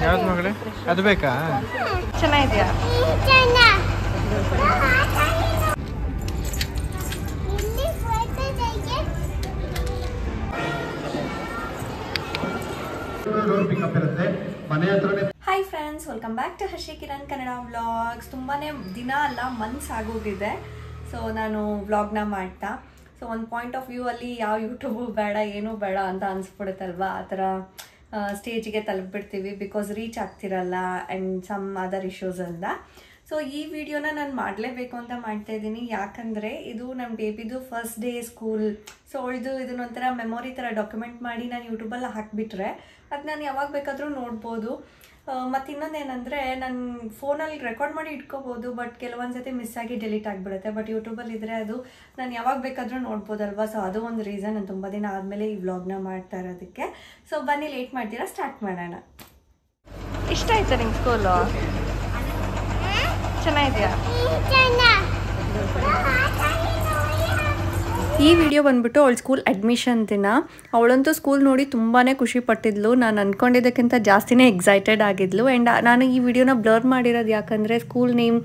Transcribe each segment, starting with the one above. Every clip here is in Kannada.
ಯಾವ್ದು ಮಗಳೇ ಅದು ಬೇಕಾ ಚೆನ್ನಾಗಿದೆಯಾ hi friends, welcome back to Harshi Kiran Kannada vlogs. ತುಂಬಾ ದಿನ ಅಲ್ಲ ಮಂತ್ಸ್ ಆಗೋಗಿದೆ ಸೊ ನಾನು ವ್ಲಾಗ್ನ ಮಾಡ್ತಾ. ಸೊ ಒಂದು ಪಾಯಿಂಟ್ ಆಫ್ ವ್ಯೂ ಅಲ್ಲಿ ಯಾವ ಯೂಟ್ಯೂಬು ಬೇಡ ಏನೂ ಬೇಡ ಅಂತ ಅನಿಸ್ಬಿಡುತ್ತಲ್ವಾ, ಆ ಥರ ಸ್ಟೇಜಿಗೆ ತಲುಪಿಬಿಡ್ತೀವಿ ಬಿಕಾಸ್ ರೀಚ್ ಆಗ್ತಿರಲ್ಲ ಆ್ಯಂಡ್ ಸಮ್ ಅದರ್ ಇಶ್ಯೂಸ್ ಅಂತ. ಸೊ ಈ ವಿಡಿಯೋನ ನಾನು ಮಾಡಲೇಬೇಕು ಅಂತ ಮಾಡ್ತಾಯಿದ್ದೀನಿ, ಯಾಕಂದರೆ ಇದು ನನ್ನ ಬೇಬಿದು ಫಸ್ಟ್ ಡೇ ಸ್ಕೂಲ್. ಸೊ ಇದನ್ನೊಂಥರ ಮೆಮೊರಿ ಥರ ಡಾಕ್ಯುಮೆಂಟ್ ಮಾಡಿ ನಾನು ಯೂಟ್ಯೂಬಲ್ಲಿ ಹಾಕಿಬಿಟ್ರೆ ಅದು ನಾನು ಯಾವಾಗ ಬೇಕಾದರೂ ನೋಡ್ಬೋದು. ಮತ್ತು ಇನ್ನೊಂದೇನೆಂದರೆ ನಾನು ಫೋನಲ್ಲಿ ರೆಕಾರ್ಡ್ ಮಾಡಿ ಇಟ್ಕೋಬೋದು, ಬಟ್ ಕೆಲವೊಂದು ಸತಿ ಮಿಸ್ ಆಗಿ ಡಿಲೀಟ್ ಆಗಿಬಿಡುತ್ತೆ. ಬಟ್ ಯೂಟ್ಯೂಬಲ್ಲಿ ಇದ್ದರೆ ಅದು ನಾನು ಯಾವಾಗ ಬೇಕಾದರೂ ನೋಡ್ಬೋದಲ್ವಾ. ಸೊ ಅದು ಒಂದು ರೀಸನ್ ನಾನು ತುಂಬ ದಿನ ಆದಮೇಲೆ ಈ ವ್ಲಾಗ್ನ ಮಾಡ್ತಾ ಇರೋದಕ್ಕೆ. ಸೊ ಬನ್ನಿ, ಲೇಟ್ ಮಾಡ್ತೀರಾ, ಸ್ಟಾರ್ಟ್ ಮಾಡೋಣ. ಇಷ್ಟ ಆಯ್ತಾ ನಿಮ್ಗೆ ಸ್ಕೂಲು? ಚೆನ್ನಾಗಿದೆಯಾ? ಈ ವಿಡಿಯೋ ಬಂದ್ಬಿಟ್ಟು ಅವಳು ಸ್ಕೂಲ್ ಅಡ್ಮಿಷನ್ ದಿನ. ಅವಳಂತೂ ಸ್ಕೂಲ್ ನೋಡಿ ತುಂಬಾ ಖುಷಿ ಪಟ್ಟಿದ್ಲು. ನಾನು ಅಂದ್ಕೊಂಡಿದ್ದಕ್ಕಿಂತ ಜಾಸ್ತಿನೇ ಎಕ್ಸೈಟೆಡ್ ಆಗಿದ್ಲು. ಆ್ಯಂಡ್ ನಾನು ಈ ವಿಡಿಯೋನ ಬ್ಲರ್ ಮಾಡಿರೋದು ಯಾಕಂದರೆ ಸ್ಕೂಲ್ ನೇಮ್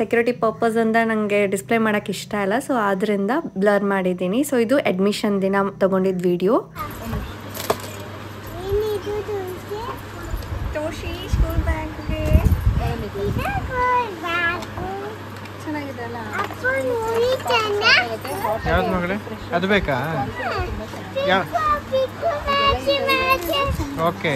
ಸೆಕ್ಯೂರಿಟಿ ಪರ್ಪಸ್ ಅಂತ ನನಗೆ ಡಿಸ್ಪ್ಲೇ ಮಾಡೋಕ್ಕೆ ಇಷ್ಟ ಇಲ್ಲ. ಸೊ ಆದ್ದರಿಂದ ಬ್ಲರ್ ಮಾಡಿದ್ದೀನಿ. ಸೊ ಇದು ಅಡ್ಮಿಷನ್ ದಿನ ತೊಗೊಂಡಿದ್ದು ವಿಡಿಯೋ. ತೋಷಿ ಸ್ಕೂಲ್ ಬ್ಯಾಗ್ಗೆ ಚೆನ್ನಾಗಿದೆ ಅಲ್ಲ? ಯಾವ್ದು ಮಗಳೇ ಅದು ಬೇಕಾ? ಓಕೆ.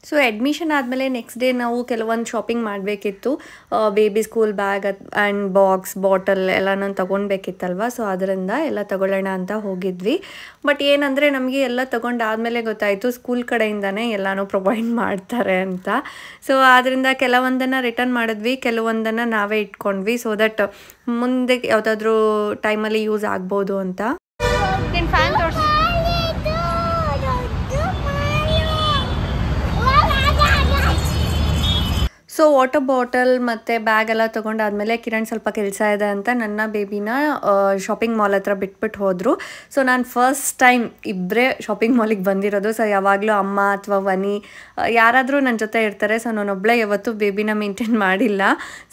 ಸೊ ಅಡ್ಮಿಷನ್ ಆದಮೇಲೆ ನೆಕ್ಸ್ಟ್ ಡೇ ನಾವು ಕೆಲವೊಂದು ಶಾಪಿಂಗ್ ಮಾಡಬೇಕಿತ್ತು. Baby school bag and box bottle ಎಲ್ಲನೂ ತೊಗೊಳ್ಬೇಕಿತ್ತಲ್ವ. ಸೊ ಅದರಿಂದ ಎಲ್ಲ ತೊಗೊಳ್ಳೋಣ ಅಂತ ಹೋಗಿದ್ವಿ. ಬಟ್ ಏನಂದರೆ ನಮಗೆ ಎಲ್ಲ ತೊಗೊಂಡಾದಮೇಲೆ ಗೊತ್ತಾಯಿತು ಸ್ಕೂಲ್ ಕಡೆಯಿಂದನೇ ಎಲ್ಲನೂ ಪ್ರೊವೈಡ್ ಮಾಡ್ತಾರೆ ಅಂತ. ಸೊ ಆದ್ದರಿಂದ ಕೆಲವೊಂದನ್ನು ರಿಟರ್ನ್ ಮಾಡಿದ್ವಿ, ಕೆಲವೊಂದನ್ನು ನಾವೇ ಇಟ್ಕೊಂಡ್ವಿ. ಸೊ ದಟ್ ಮುಂದೆ ಯಾವುದಾದ್ರೂ ಟೈಮಲ್ಲಿ ಯೂಸ್ ಆಗ್ಬೋದು ಅಂತ. ನಿನ್ನ ಫ್ಯಾನ್ ತೋರಿಸಿ. ಸೊ ವಾಟರ್ ಬಾಟಲ್ ಮತ್ತು ಬ್ಯಾಗ್ ಎಲ್ಲ ತೊಗೊಂಡಾದ್ಮೇಲೆ ಕಿರಣ್ ಸ್ವಲ್ಪ ಕೆಲಸ ಇದೆ ಅಂತ ನನ್ನ ಬೇಬಿನ ಶಾಪಿಂಗ್ ಮಾಲ್ ಹತ್ರ ಬಿಟ್ಬಿಟ್ಟು ಹೋದರು. ಸೊ ನಾನು ಫಸ್ಟ್ ಟೈಮ್ ಇಬ್ಬರೇ ಶಾಪಿಂಗ್ ಮಾಲಿಗೆ ಬಂದಿರೋದು. ಸೊ ಯಾವಾಗಲೂ ಅಮ್ಮ ಅಥವಾ ವನಿ ಯಾರಾದರೂ ನನ್ನ ಜೊತೆ ಇರ್ತಾರೆ. ಸೊ ನಾನೊಬ್ಬಳೇ ಯಾವತ್ತೂ ಬೇಬಿನ ಮೇಂಟೈನ್ ಮಾಡಿಲ್ಲ.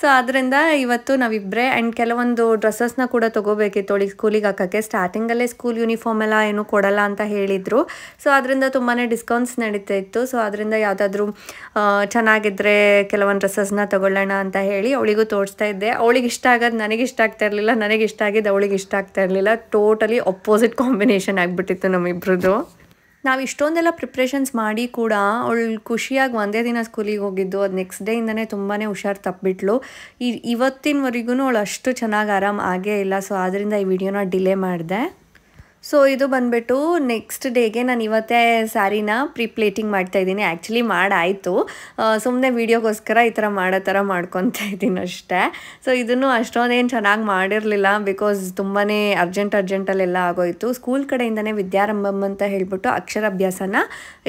ಸೊ ಅದರಿಂದ ಇವತ್ತು ನಾವಿಬ್ಬರೇ. ಆ್ಯಂಡ್ ಕೆಲವೊಂದು ಡ್ರೆಸ್ಸಸ್ನ ಕೂಡ ತೊಗೋಬೇಕಿತ್ತು ಅವಳಿಗೆ ಸ್ಕೂಲಿಗೆ ಹಾಕೋಕ್ಕೆ. ಸ್ಟಾರ್ಟಿಂಗಲ್ಲೇ ಸ್ಕೂಲ್ ಯೂನಿಫಾರ್ಮ್ ಎಲ್ಲ ಏನೂ ಕೊಡಲ್ಲ ಅಂತ ಹೇಳಿದರು. ಸೊ ಅದರಿಂದ ತುಂಬಾ ಡಿಸ್ಕೌಂಟ್ಸ್ ನಡೀತಾ ಇತ್ತು. ಸೊ ಅದರಿಂದ ಯಾವುದಾದ್ರೂ ಚೆನ್ನಾಗಿದ್ದರೆ ಕೆಲವೊಂದು ಡ್ರೆಸ್ಸಸ್ನ ತೊಗೊಳ್ಳೋಣ ಅಂತ ಹೇಳಿ ಅವಳಿಗೂ ತೋರಿಸ್ತಾ ಇದ್ದೆ. ಅವಳಿಗೆ ಇಷ್ಟ ಆಗೋದು ನನಗೆ ಇಷ್ಟ ಆಗ್ತಾ ಇರಲಿಲ್ಲ, ನನಗೆ ಇಷ್ಟ ಆಗಿದ್ದು ಅವಳಿಗೆ ಇಷ್ಟ ಆಗ್ತಾ ಇರಲಿಲ್ಲ. ಟೋಟಲಿ ಅಪೋಸಿಟ್ ಕಾಂಬಿನೇಷನ್ ಆಗಿಬಿಟ್ಟಿತ್ತು ನಮ್ಮಿಬ್ರದ್ದು. ನಾವು ಇಷ್ಟೊಂದೆಲ್ಲ ಪ್ರಿಪ್ರೇಷನ್ಸ್ ಮಾಡಿ ಕೂಡ ಅವಳು ಖುಷಿಯಾಗಿ ಒಂದೇ ದಿನ ಸ್ಕೂಲಿಗೆ ಹೋಗಿದ್ದು. ಅದು ನೆಕ್ಸ್ಟ್ ಡೇಯಿಂದನೇ ತುಂಬಾ ಹುಷಾರು ತಪ್ಪಿಬಿಟ್ಲು. ಇವತ್ತಿನವರೆಗೂ ಅವಳು ಅಷ್ಟು ಚೆನ್ನಾಗಿ ಆರಾಮ್ ಆಗೇ ಇಲ್ಲ. ಸೊ ಆದ್ದರಿಂದ ಈ ವಿಡಿಯೋನ ಡಿಲೇ ಮಾಡಿದೆ. ಸೊ ಇದು ಬಂದುಬಿಟ್ಟು ನೆಕ್ಸ್ಟ್ ಡೇಗೆ ನಾನು ಇವತ್ತೇ ಸ್ಯಾರಿನ ಪ್ಲೇಟಿಂಗ್ ಮಾಡ್ತಾಯಿದ್ದೀನಿ. ಆ್ಯಕ್ಚುಲಿ ಮಾಡಾಯಿತು, ಸುಮ್ಮನೆ ವೀಡಿಯೋಗೋಸ್ಕರ ಈ ಥರ ಮಾಡೋ ಥರ ಮಾಡ್ಕೊತಾ ಇದ್ದೀನಿ ಅಷ್ಟೇ. ಸೊ ಇದನ್ನು ಅಷ್ಟೊಂದೇನು ಚೆನ್ನಾಗಿ ಮಾಡಿರಲಿಲ್ಲ ಬಿಕಾಸ್ ತುಂಬಾ ಅರ್ಜೆಂಟಲ್ಲೆಲ್ಲ ಆಗೋಯಿತು. ಸ್ಕೂಲ್ ಕಡೆಯಿಂದನೇ ವಿದ್ಯಾರಂಭಮ್ ಅಂತ ಹೇಳಿಬಿಟ್ಟು ಅಕ್ಷರಾಭ್ಯಾಸನ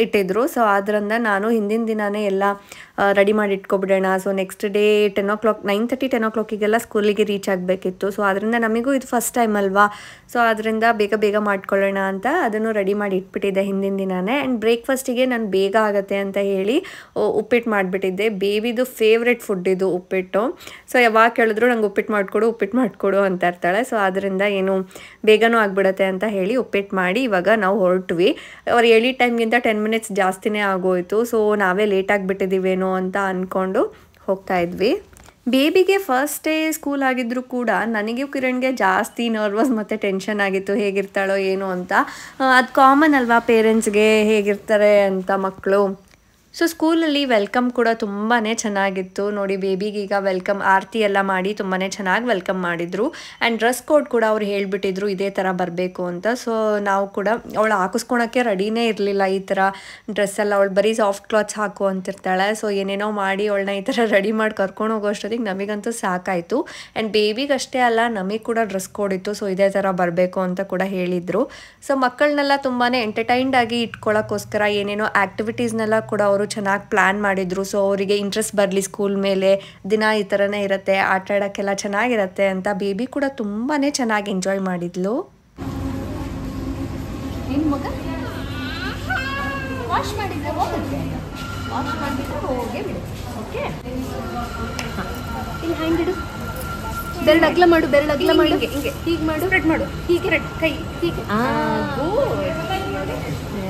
ಇಟ್ಟಿದ್ರು. ಸೊ ಆದ್ದರಿಂದ ನಾನು ಹಿಂದಿನ ದಿನವೇ ಎಲ್ಲ ರೆಡಿ ಮಾಡಿ ಇಟ್ಕೊಬಿಡೋಣ. So next day 10 o'clock 9:30 10 o'clock ಸ್ಕೂಲಿಗೆ ರೀಚ್ ಆಗಬೇಕಿತ್ತು. ಸೊ ಅದರಿಂದ ನಮಗೂ ಇದು ಫಸ್ಟ್ ಟೈಮ್ ಅಲ್ವಾ. ಸೊ ಅದರಿಂದ ಬೇಗ ಮಾಡ್ಕೊಳ್ಳೋಣ ಅಂತ ಅದನ್ನು ರೆಡಿ ಮಾಡಿ ಇಟ್ಬಿಟ್ಟಿದ್ದೆ ಹಿಂದಿನ ದಿನವೇ. ಆ್ಯಂಡ್ ಬ್ರೇಕ್ಫಾಸ್ಟಿಗೆ ನಾನು ಬೇಗ ಆಗುತ್ತೆ ಅಂತ ಹೇಳಿ ಉಪ್ಪಿಟ್ಟು ಮಾಡಿಬಿಟ್ಟಿದ್ದೆ. ಬೇಬಿದು ಫೇವ್ರೆಟ್ ಫುಡ್ ಇದು ಉಪ್ಪಿಟ್ಟು. ಸೊ ಯಾವಾಗ ಕೇಳಿದ್ರು ನಂಗೆ ಉಪ್ಪಿಟ್ಟು ಮಾಡಿಕೊಡು ಅಂತ ಇರ್ತಾಳೆ. ಸೊ ಅದರಿಂದ ಏನು ಬೇಗನೂ ಆಗಿಬಿಡುತ್ತೆ ಅಂತ ಹೇಳಿ ಉಪ್ಪಿಟ್ಟು ಮಾಡಿ ಇವಾಗ ನಾವು ಹೊರಟ್ವಿ. ಅವ್ರು ಹೇಳಿ ಟೈಮ್ಗಿಂತ 10 minutes ಜಾಸ್ತಿನೇ ಆಗೋಯಿತು. ಸೊ ನಾವೇ ಲೇಟ್ ಆಗಿಬಿಟ್ಟಿದ್ದೀವೇನೋ ಅಂತ ಅಂದ್ಕೊಂಡು ಹೋಗ್ತಾ ಇದ್ವಿ. ಬೇಬಿಗೆ ಫಸ್ಟ್ ಡೇ ಸ್ಕೂಲ್ ಆಗಿದ್ದರೂ ಕೂಡ ನನಗೆ ಕಿರಣ್ಗೆ ಜಾಸ್ತಿ ನರ್ವಸ್ ಮತ್ತು ಟೆನ್ಷನ್ ಆಗಿತ್ತು, ಹೇಗಿರ್ತಾಳೋ ಏನೋ ಅಂತ. ಅದು ಕಾಮನ್ ಅಲ್ವಾ ಪೇರೆಂಟ್ಸ್ಗೆ, ಹೇಗಿರ್ತಾರೆ ಅಂತ ಮಕ್ಕಳು. ಸೊ ಸ್ಕೂಲಲ್ಲಿ ವೆಲ್ಕಮ್ ಕೂಡ ತುಂಬಾ ಚೆನ್ನಾಗಿತ್ತು ನೋಡಿ. ಬೇಬಿಗೀಗ ವೆಲ್ಕಮ್ ಆರತಿ ಎಲ್ಲ ಮಾಡಿ ತುಂಬಾ ಚೆನ್ನಾಗಿ ವೆಲ್ಕಮ್ ಮಾಡಿದರು. ಆ್ಯಂಡ್ ಡ್ರೆಸ್ ಕೋಡ್ ಕೂಡ ಅವ್ರು ಹೇಳಿಬಿಟ್ಟಿದ್ರು ಇದೇ ಥರ ಬರಬೇಕು ಅಂತ. ಸೊ ನಾವು ಕೂಡ ಅವಳು ಹಾಕಿಸ್ಕೊಳಕ್ಕೆ ರೆಡಿನೇ ಇರಲಿಲ್ಲ. ಈ ಥರ ಡ್ರೆಸ್ ಎಲ್ಲ ಅವಳು ಬರೀ ಸಾಫ್ಟ್ ಕ್ಲಾತ್ಸ್ ಹಾಕು ಅಂತಿರ್ತಾಳೆ. ಸೊ ಏನೇನೋ ಮಾಡಿ ಅವಳನ್ನ ಈ ಥರ ರೆಡಿ ಮಾಡಿ ಕರ್ಕೊಂಡು ಹೋಗೋ ಅಷ್ಟೊತ್ತಿಗೆ ನಮಗಂತೂ ಸಾಕಾಯಿತು. ಆ್ಯಂಡ್ ಬೇಬಿಗಷ್ಟೇ ಅಲ್ಲ, ನಮಗೆ ಕೂಡ ಡ್ರೆಸ್ ಕೋಡ್ ಇತ್ತು. ಸೊ ಇದೇ ಥರ ಬರಬೇಕು ಅಂತ ಕೂಡ ಹೇಳಿದರು. ಸೊ ಮಕ್ಕಳನ್ನೆಲ್ಲ ತುಂಬಾ ಎಂಟರ್ಟೈನ್ಡ್ ಆಗಿ ಇಟ್ಕೊಳ್ಳೋಕ್ಕೋಸ್ಕರ ಏನೇನೋ ಆ್ಯಕ್ಟಿವಿಟೀಸ್ನೆಲ್ಲ ಕೂಡ ಅವರು ಚೆನ್ನಾಗಿ ಪ್ಲ್ಯಾನ್ ಮಾಡಿದರು. ಸೊ ಅವರಿಗೆ ಇಂಟ್ರೆಸ್ಟ್ ಬರಲಿ ಸ್ಕೂಲ್ ಮೇಲೆ, ದಿನ ಈ ಥರನೇ ಇರುತ್ತೆ, ಆಟ ಆಡೋಕ್ಕೆಲ್ಲ ಚೆನ್ನಾಗಿರುತ್ತೆ ಅಂತ ಬೇಬಿ ಕೂಡ ತುಂಬಾ ಚೆನ್ನಾಗಿ ಎಂಜಾಯ್ ಮಾಡಿದ್ಲು. ವಾಶ್ ಮಾಡಿದ್ರೆ ಹೋಗುತ್ತೆ, ವಾಶ್ ಮಾಡಿಬಿಟ್ಟು ಹೋಗೇ ಬಿಡುತ್ತೆ. ಓಕೆ, ಇಲ್ಲಿ ಹ್ಯಾಂಡ್ ಇಡು, ಬೆರಳು ಅಗಲ ಮಾಡು, ಬೆರಳು ಅಗಲ ಮಾಡು, ಹಿಂಗೆ ಹೀಗೆ ಮಾಡು, ಸ್ಪ್ರೆಡ್ ಮಾಡು, ಹೀಗೆ ರೆಡ್ ಕೈ ಹೀಗೆ.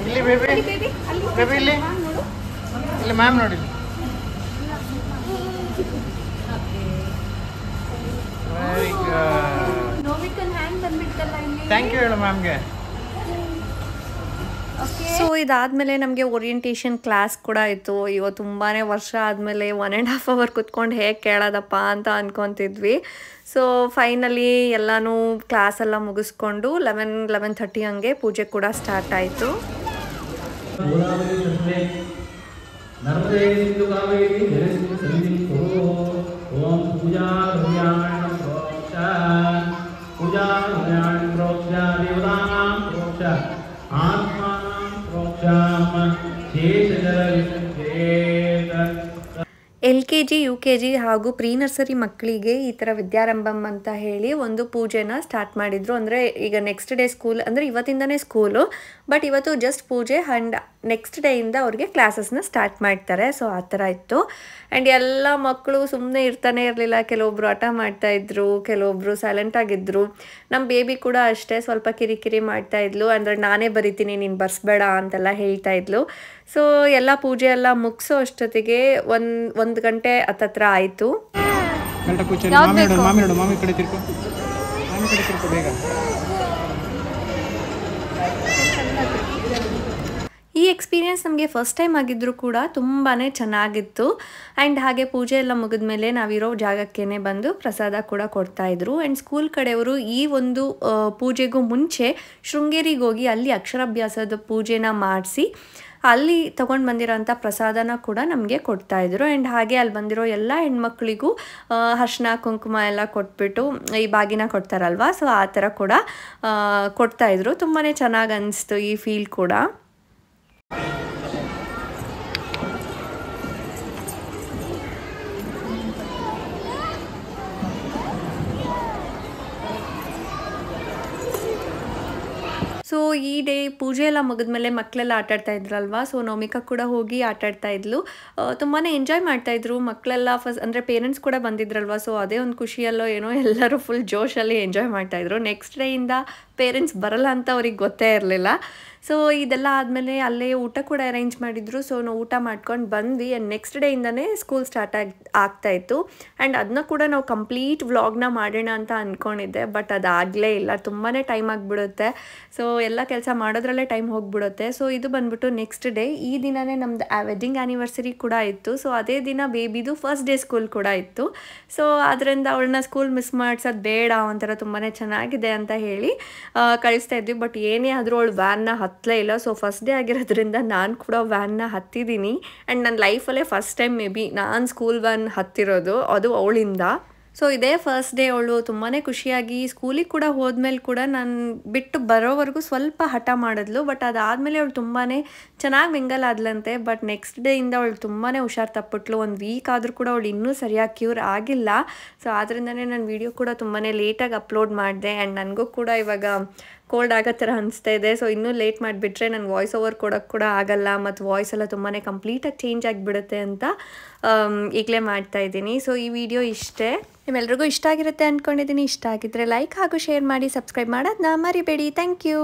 ಇಲ್ಲಿ ಬೇಬಿ, ಬೇಬಿ ಇಲ್ಲಿ ಇಲ್ಲಿ ಮ್ಯಾಮ್ ನೋಡಿ. Very good. ನೋವಿಕನ್ ಹ್ಯಾಂಡ್ ಬಂದ್ಬಿಡ್ತಲ್ಲ ಇಲ್ಲಿ. ಥ್ಯಾಂಕ್ ಯು ಹೇಳು ಮ್ಯಾಮ್ಗೆ. ಸೊ ಇದಾದಮೇಲೆ ನಮಗೆ ಓರಿಯೆಂಟೇಷನ್ ಕ್ಲಾಸ್ ಕೂಡ ಇತ್ತು. ಇವತ್ತು ತುಂಬಾ ವರ್ಷ ಆದಮೇಲೆ 1.5 hour ಕುತ್ಕೊಂಡು ಹೇಗೆ ಕೇಳೋದಪ್ಪ ಅಂತ ಅಂದ್ಕೊತಿದ್ವಿ. ಸೊ ಫೈನಲಿ ಎಲ್ಲನೂ ಕ್ಲಾಸೆಲ್ಲ ಮುಗಿಸ್ಕೊಂಡು 11:30 ಹಂಗೆ ಪೂಜೆ ಕೂಡ ಸ್ಟಾರ್ಟ್ ಆಯಿತು. LKG UKG ಹಾಗೂ ಪ್ರೀ ನರ್ಸರಿ ಮಕ್ಕಳಿಗೆ ಈ ಥರ ವಿದ್ಯಾರಂಭಂ ಅಂತ ಹೇಳಿ ಒಂದು ಪೂಜೆನ ಸ್ಟಾರ್ಟ್ ಮಾಡಿದರು. ಅಂದರೆ ಈಗ ನೆಕ್ಸ್ಟ್ ಡೇ ಸ್ಕೂಲ್, ಅಂದರೆ ಇವತ್ತಿಂದನೇ ಸ್ಕೂಲು, ಬಟ್ ಇವತ್ತು ಜಸ್ಟ್ ಪೂಜೆ ಆ್ಯಂಡ್ ನೆಕ್ಸ್ಟ್ ಡೇಯಿಂದ ಅವ್ರಿಗೆ ಕ್ಲಾಸಸ್ನ ಸ್ಟಾರ್ಟ್ ಮಾಡ್ತಾರೆ. ಸೊ ಆ ಥರ ಇತ್ತು. ಆ್ಯಂಡ್ ಎಲ್ಲ ಮಕ್ಕಳು ಸುಮ್ಮನೆ ಇರ್ತಾನೆ ಇರಲಿಲ್ಲ. ಕೆಲವೊಬ್ಬರು ಹಠ ಮಾಡ್ತಾಯಿದ್ರು, ಕೆಲವೊಬ್ಬರು ಸೈಲೆಂಟಾಗಿದ್ದರು. ನಮ್ಮ ಬೇಬಿ ಕೂಡ ಅಷ್ಟೇ ಸ್ವಲ್ಪ ಕಿರಿಕಿರಿ ಮಾಡ್ತಾಯಿದ್ಲು. ಅಂದರೆ ನಾನೇ ಬರಿತೀನಿ, ನೀನು ಬರ್ಸ್ಬೇಡ ಅಂತೆಲ್ಲ ಹೇಳ್ತಾಯಿದ್ಲು. ಸೊ ಎಲ್ಲ ಪೂಜೆ ಎಲ್ಲ ಮುಗಿಸೋ ಅಷ್ಟೊತ್ತಿಗೆ ಒಂದು ಗಂಟೆ ಹತ್ತತ್ರ ಆಯಿತು. ಮಾಮಿ ಕಡೆ ತಿರ್ಕೊ ಬೇಗ. ಈ ಎಕ್ಸ್ಪೀರಿಯೆನ್ಸ್ ನಮಗೆ ಫಸ್ಟ್ ಟೈಮ್ ಆಗಿದ್ದರೂ ಕೂಡ ತುಂಬಾ ಚೆನ್ನಾಗಿತ್ತು. ಆ್ಯಂಡ್ ಹಾಗೆ ಪೂಜೆ ಎಲ್ಲ ಮುಗಿದ್ಮೇಲೆ ನಾವಿರೋ ಜಾಗಕ್ಕೇ ಬಂದು ಪ್ರಸಾದ ಕೂಡ ಕೊಡ್ತಾಯಿದ್ರು. ಆ್ಯಂಡ್ ಸ್ಕೂಲ್ ಕಡೆಯವರು ಈ ಒಂದು ಪೂಜೆಗೂ ಮುಂಚೆ ಶೃಂಗೇರಿಗೆ ಹೋಗಿ ಅಲ್ಲಿ ಅಕ್ಷರಾಭ್ಯಾಸದ ಪೂಜೆನ ಮಾಡಿಸಿ ಅಲ್ಲಿ ತೊಗೊಂಡು ಬಂದಿರೋಂಥ ಪ್ರಸಾದನ ಕೂಡ ನಮಗೆ ಕೊಡ್ತಾಯಿದ್ರು. ಆ್ಯಂಡ್ ಹಾಗೆ ಅಲ್ಲಿ ಬಂದಿರೋ ಎಲ್ಲ ಹೆಣ್ಮಕ್ಳಿಗೂ ಅರ್ಶಿನ ಕುಂಕುಮ ಎಲ್ಲ ಕೊಟ್ಬಿಟ್ಟು ಈ ಬಾಗಿನ ಕೊಡ್ತಾರಲ್ವ, ಸೊ ಆ ಥರ ಕೂಡ ಕೊಡ್ತಾಯಿದ್ರು. ತುಂಬಾ ಚೆನ್ನಾಗಿ ಅನ್ನಿಸ್ತು ಈ ಫೀಲ್ ಕೂಡ. ಸೊ ಈ ಡೇ ಪೂಜೆ ಎಲ್ಲ ಮುಗಿದ್ಮೇಲೆ ಮಕ್ಕಳೆಲ್ಲ ಆಟಾಡ್ತಾ ಇದ್ರಲ್ವ, ಸೊ ನೌಮಿಕಾ ಕೂಡ ಹೋಗಿ ಆಟಾಡ್ತಾ ಇದ್ಲು. ತುಂಬಾ ಎಂಜಾಯ್ ಮಾಡ್ತಾಯಿದ್ರು ಮಕ್ಕಳೆಲ್ಲ. ಅಂದರೆ ಪೇರೆಂಟ್ಸ್ ಕೂಡ ಬಂದಿದ್ರಲ್ವ, ಸೊ ಅದೇ ಒಂದು ಖುಷಿಯಲ್ಲೋ ಏನೋ ಎಲ್ಲರೂ ಫುಲ್ ಜೋಶಲ್ಲಿ ಎಂಜಾಯ್ ಮಾಡ್ತಾಯಿದ್ರು. ನೆಕ್ಸ್ಟ್ ಡೇಯಿಂದ ಪೇರೆಂಟ್ಸ್ ಬರಲ್ಲ ಅಂತ ಅವ್ರಿಗೆ ಗೊತ್ತೇ ಇರಲಿಲ್ಲ. ಸೊ ಇದೆಲ್ಲ ಆದಮೇಲೆ ಅಲ್ಲೇ ಊಟ ಕೂಡ ಅರೇಂಜ್ ಮಾಡಿದ್ರು. ಸೊ ನಾವು ಊಟ ಮಾಡ್ಕೊಂಡು ಬಂದ್ವಿ. ಆ್ಯಂಡ್ ನೆಕ್ಸ್ಟ್ ಡೇಯಿಂದನೇ ಸ್ಕೂಲ್ ಸ್ಟಾರ್ಟ್ ಆಗ್ತಾಯಿತ್ತು. ಆ್ಯಂಡ್ ಅದನ್ನ ಕೂಡ ನಾವು ಕಂಪ್ಲೀಟ್ ವ್ಲಾಗ್ನ ಮಾಡೋಣ ಅಂತ ಅಂದ್ಕೊಂಡಿದ್ದೆ, ಬಟ್ ಅದಾಗಲೇ ಇಲ್ಲ. ತುಂಬಾ ಟೈಮ್ ಆಗಿಬಿಡುತ್ತೆ. ಸೊ ಎಲ್ಲ ಕೆಲಸ ಮಾಡೋದ್ರಲ್ಲೇ ಟೈಮ್ ಹೋಗಿಬಿಡುತ್ತೆ. ಸೊ ಇದು ಬಂದ್ಬಿಟ್ಟು ನೆಕ್ಸ್ಟ್ ಡೇ. ಈ ದಿನವೇ ನಮ್ಮದು ವೆಡ್ಡಿಂಗ್ ಆ್ಯನಿವರ್ಸರಿ ಕೂಡ ಇತ್ತು. ಸೊ ಅದೇ ದಿನ ಬೇಬಿದು ಫಸ್ಟ್ ಡೇ ಸ್ಕೂಲ್ ಕೂಡ ಇತ್ತು. ಸೊ ಅದರಿಂದ ಅವಳನ್ನ ಸ್ಕೂಲ್ ಮಿಸ್ ಮಾಡಿಸೋದು ಬೇಡ, ಒಂಥರ ತುಂಬಾ ಚೆನ್ನಾಗಿದೆ ಅಂತ ಹೇಳಿ ಕಳಿಸ್ತಾ ಇದ್ವಿ. ಬಟ್ ಏನೇ ಆದರೂ ಅವಳು ವ್ಯಾನ್ನ ಹತ್ತಲೇ ಇಲ್ಲ. ಸೊ ಫಸ್ಟ್ ಡೇ ಆಗಿರೋದ್ರಿಂದ ನಾನು ಕೂಡ ವ್ಯಾನ್ನ ಹತ್ತಿದ್ದೀನಿ. ಆ್ಯಂಡ್ ನನ್ನ ಲೈಫಲ್ಲೇ ಫಸ್ಟ್ ಟೈಮ್ ಮೇ ಬಿ ನಾನು ಸ್ಕೂಲ್ ವ್ಯಾನ್ ಹತ್ತಿರೋದು, ಅದು ಅವಳಿಂದ. ಸೊ ಇದೇ ಫಸ್ಟ್ ಡೇ ಅವಳು ತುಂಬಾ ಖುಷಿಯಾಗಿ ಸ್ಕೂಲಿಗೆ ಕೂಡ ಹೋದ್ಮೇಲೆ ಕೂಡ ನಾನು ಬಿಟ್ಟು ಬರೋವರೆಗೂ ಸ್ವಲ್ಪ ಹಠ ಮಾಡಿದ್ಲು. ಬಟ್ ಅದಾದಮೇಲೆ ಅವಳು ತುಂಬಾ ಚೆನ್ನಾಗಿ ಮಿಂಗಲ್ ಆದ್ಲಂತೆ. ಬಟ್ ನೆಕ್ಸ್ಟ್ ಡೇಯಿಂದ ಅವಳು ತುಂಬಾ ಹುಷಾರು ತಪ್ಪಿಟ್ಲು. ಒಂದು ವೀಕ್ ಆದರೂ ಕೂಡ ಅವಳು ಇನ್ನೂ ಸರಿಯಾಗಿ ಕ್ಯೂರ್ ಆಗಿಲ್ಲ. ಸೊ ಆದ್ದರಿಂದನೇ ನಾನು ವೀಡಿಯೋ ಕೂಡ ತುಂಬಾ ಲೇಟಾಗಿ ಅಪ್ಲೋಡ್ ಮಾಡಿದೆ. ಆ್ಯಂಡ್ ನನಗೂ ಕೂಡ ಇವಾಗ ಕೋಲ್ಡ್ ಆಗೋ ಥರ ಅನಿಸ್ತಾ ಇದೆ. ಸೊ ಇನ್ನೂ ಲೇಟ್ ಮಾಡಿಬಿಟ್ರೆ ನಾನು ವಾಯ್ಸ್ ಓವರ್ ಕೊಡೋಕ್ಕೆ ಕೂಡ ಆಗಲ್ಲ, ಮತ್ತು ವಾಯ್ಸ್ ಎಲ್ಲ ತುಂಬಾ ಕಂಪ್ಲೀಟಾಗಿ ಚೇಂಜ್ ಆಗಿಬಿಡುತ್ತೆ ಅಂತ ಈಗಲೇ ಮಾಡ್ತಾಯಿದ್ದೀನಿ. ಸೊ ಈ ವಿಡಿಯೋ ಇಷ್ಟೇ. ನಿಮ್ಮೆಲ್ರಿಗೂ ಇಷ್ಟ ಆಗಿರುತ್ತೆ ಅಂದ್ಕೊಂಡಿದ್ದೀನಿ. ಇಷ್ಟ ಆಗಿದ್ದರೆ ಲೈಕ್ ಹಾಗೂ ಶೇರ್ ಮಾಡಿ, ಸಬ್ಸ್ಕ್ರೈಬ್ ಮಾಡೋದನ್ನ ಮರಿಬೇಡಿ. Thank you.